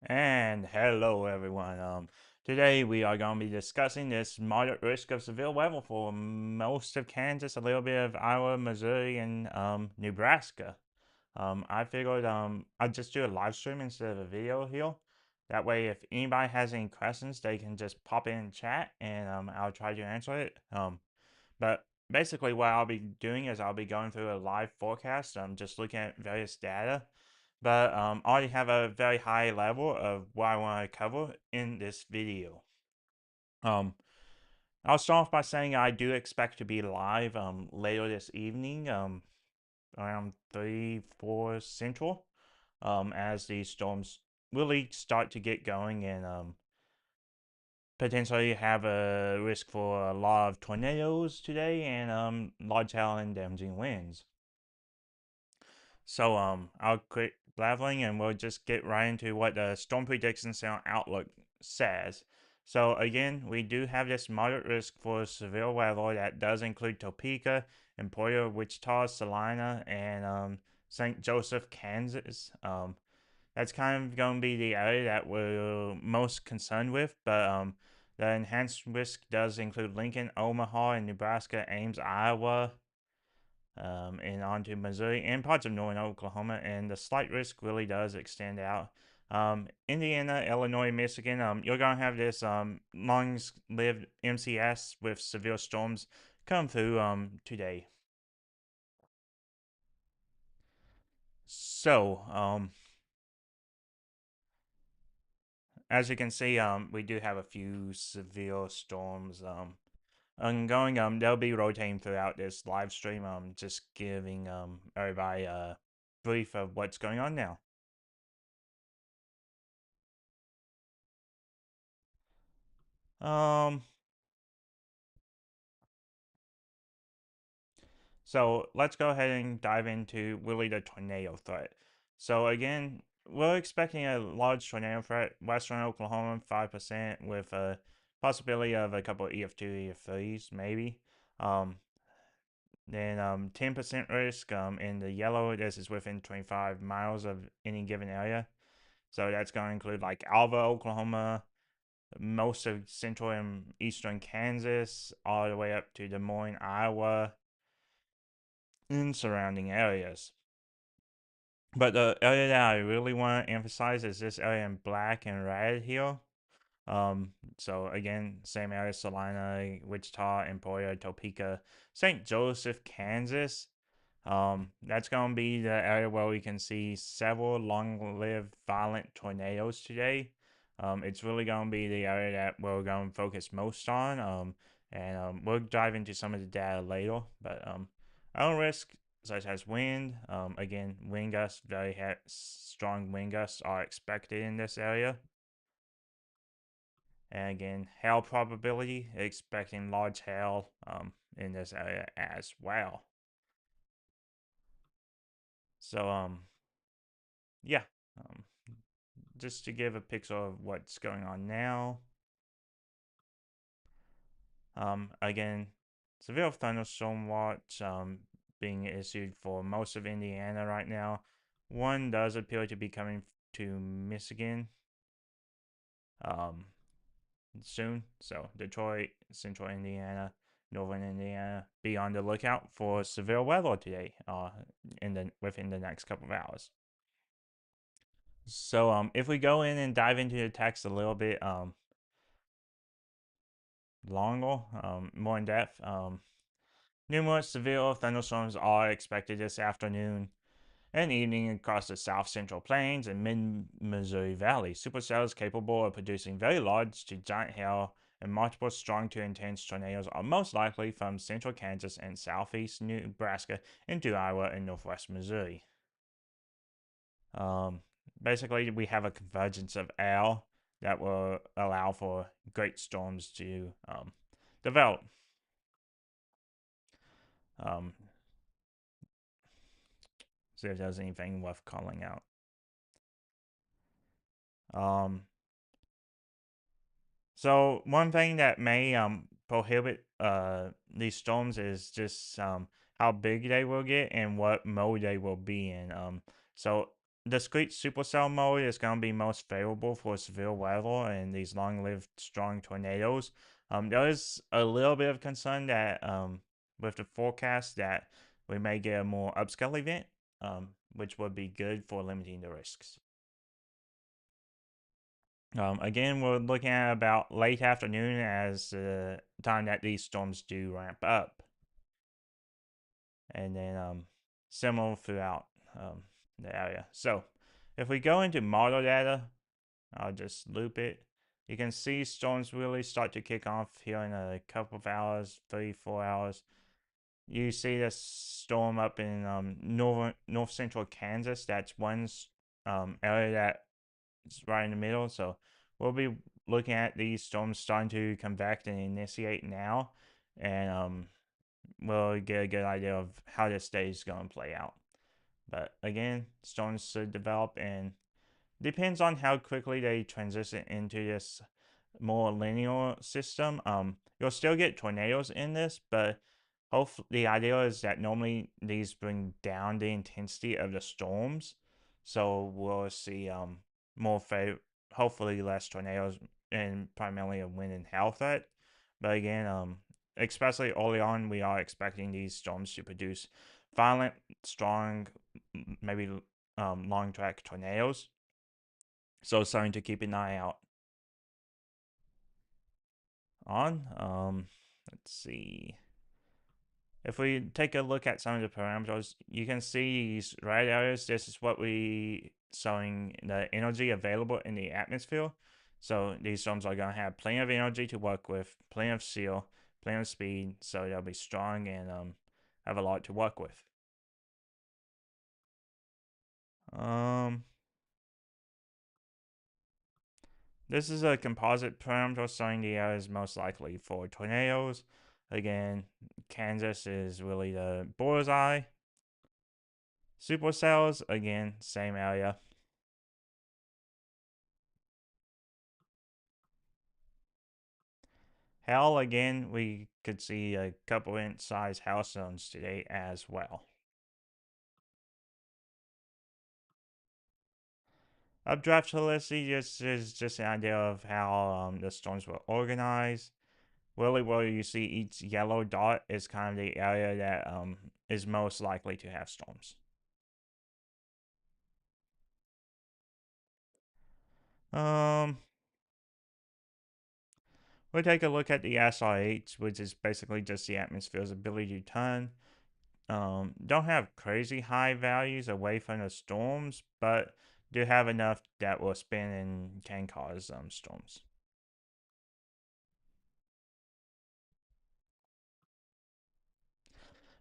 And hello everyone. Today we are going to be discussing this moderate risk of severe weather for most of Kansas, a little bit of Iowa, Missouri, and Nebraska. I figured I'd just do a live stream instead of a video here. That way, if anybody has any questions, they can just pop in chat, and I'll try to answer it. But basically, what I'll be doing is I'll be going through a live forecast, just looking at various data, but I already have a very high level of what I want to cover in this video. Um, I'll start off by saying I do expect to be live later this evening, around 3, 4 Central, as these storms really start to get going and potentially have a risk for a lot of tornadoes today and large hail and damaging winds. So I'll quit blabbering and we'll just get right into what the Storm Prediction Center Outlook says. So again, we do have this moderate risk for severe weather that does include Topeka, Emporia, Wichita, Salina, and St. Joseph, Kansas. That's kind of going to be the area that we're most concerned with, but the enhanced risk does include Lincoln, Omaha, and Nebraska, Ames, Iowa, and onto Missouri and parts of northern Oklahoma, and the slight risk really does extend out. Indiana, Illinois, Michigan, you're going to have this long-lived MCS with severe storms come through today. So, as you can see, we do have a few severe storms ongoing. They'll be rotating throughout this live stream. Just giving everybody a brief of what's going on now. Um, so let's go ahead and dive into really the tornado threat. So again, we're expecting a large tornado threat, western Oklahoma 5% with a possibility of a couple of EF2, EF3s maybe. Um, then 10% risk in the yellow, this is within 25 miles of any given area. So that's going to include like Alva, Oklahoma, most of central and eastern Kansas, all the way up to Des Moines, Iowa, and surrounding areas. But the area that I really want to emphasize is this area in black and red here. So again, same area: Salina, Wichita, Emporia, Topeka, St. Joseph, Kansas. That's going to be the area where we can see several long-lived violent tornadoes today. It's really going to be the area that we're going to focus most on. And we'll dive into some of the data later. But other risks such as wind, again, wind gusts, very strong wind gusts are expected in this area. And again, hail probability, expecting large hail in this area as well. So yeah, um, just to give a picture of what's going on now. Again, severe thunderstorm watch being issued for most of Indiana right now. One does appear to be coming to Michigan um, soon. So Detroit, Central Indiana, Northern Indiana, be on the lookout for severe weather today. Within the next couple of hours. So if we go in and dive into the text a little bit longer, more in depth, numerous severe thunderstorms are expected this afternoon and evening across the south central plains and mid Missouri Valley. Supercells capable of producing very large to giant hail and multiple strong to intense tornadoes are most likely from central Kansas and southeast Nebraska into Iowa and northwest Missouri. Um, Basically, we have a convergence of air that will allow for great storms to develop. Um, See if there's anything worth calling out. Um, so one thing that may prohibit these storms is just how big they will get and what mode they will be in. So discrete supercell mode is going to be most favorable for severe weather and these long-lived strong tornadoes. There is a little bit of concern that with the forecast that we may get a more upscale event, which would be good for limiting the risks. Again, we're looking at about late afternoon as the time that these storms do ramp up, and then similar throughout the area. So, if we go into model data, I'll just loop it. You can see storms really start to kick off here in a couple of hours, 3-4 hours. You see this storm up in north central Kansas. That's one area that's right in the middle. So we'll be looking at these storms starting to convect and initiate now, and we'll get a good idea of how this day is going to play out. But again, storms should develop and depends on how quickly they transition into this more linear system. You'll still get tornadoes in this, but hopefully the idea is that normally these bring down the intensity of the storms, so we'll see more hopefully less tornadoes and primarily a wind and hail threat. But again, especially early on, we are expecting these storms to produce violent, strong, maybe long track tornadoes. So something to keep an eye out on. Let's see. If we take a look at some of the parameters, you can see these red areas. This is what we showing the energy available in the atmosphere. So these storms are going to have plenty of energy to work with, plenty of seal, plenty of speed. So they'll be strong and have a lot to work with. Um, This is a composite parameter showing the areas most likely for tornadoes. Again, Kansas is really the bullseye. Supercells, again, same area. Hail, again, we could see a couple inch size hail stones today as well. Updraft helicity is just an idea of how the storms were organized. Really, where you see each yellow dot is kind of the area that is most likely to have storms. Um, we'll take a look at the SRH, which is basically just the atmosphere's ability to turn. Don't have crazy high values away from the storms, but do have enough that will spin and can cause storms.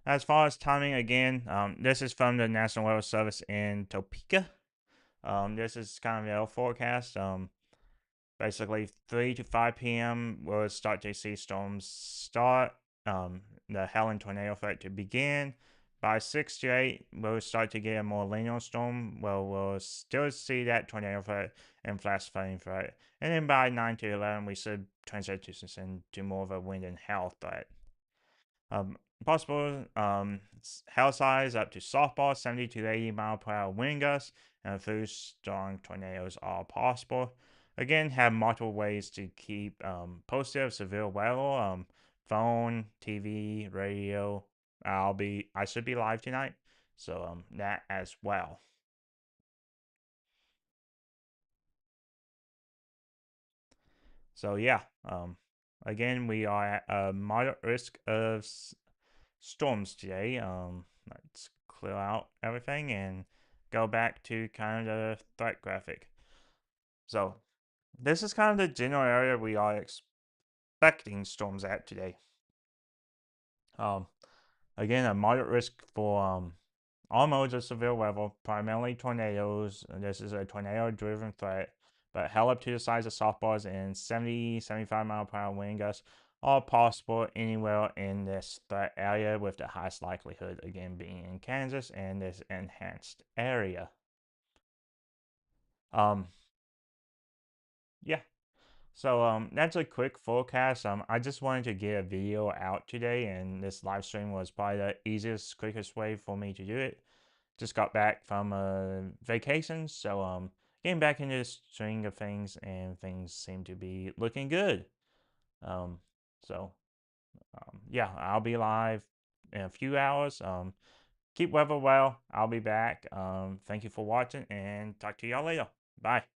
As far as timing, again, this is from the National Weather Service in Topeka. This is kind of their forecast. Basically 3 to 5 p.m. we'll start to see storms start. The hail and tornado threat to begin. By 6 to 8, we'll start to get a more linear storm. Well, we'll still see that tornado threat and flash flooding threat. And then by 9 to 11, we should transition into more of a wind and hail threat. Possible hail size up to softball, 70 to 80 mile per hour wind gusts, and a few strong tornadoes are possible. Again, have multiple ways to keep posted of severe weather. Phone, TV, radio. I should be live tonight, so that as well. So yeah, again we are at a moderate risk of storms today. Let's clear out everything and go back to kind of the threat graphic. So this is kind of the general area we are expecting storms at today. Um, Again, a moderate risk for all modes of severe weather, primarily tornadoes. This is a tornado-driven threat, but held up to the size of softballs and 70-75 mile per hour wind gusts are possible anywhere in this threat area, with the highest likelihood again being in Kansas and this enhanced area. Um, yeah. So that's a quick forecast. I just wanted to get a video out today, and this live stream was probably the easiest, quickest way for me to do it. just got back from a vacation, so getting back into the swing of things, and things seem to be looking good. Um, so yeah, I'll be live in a few hours. Keep weather well. I'll be back. Thank you for watching, and talk to y'all later. Bye.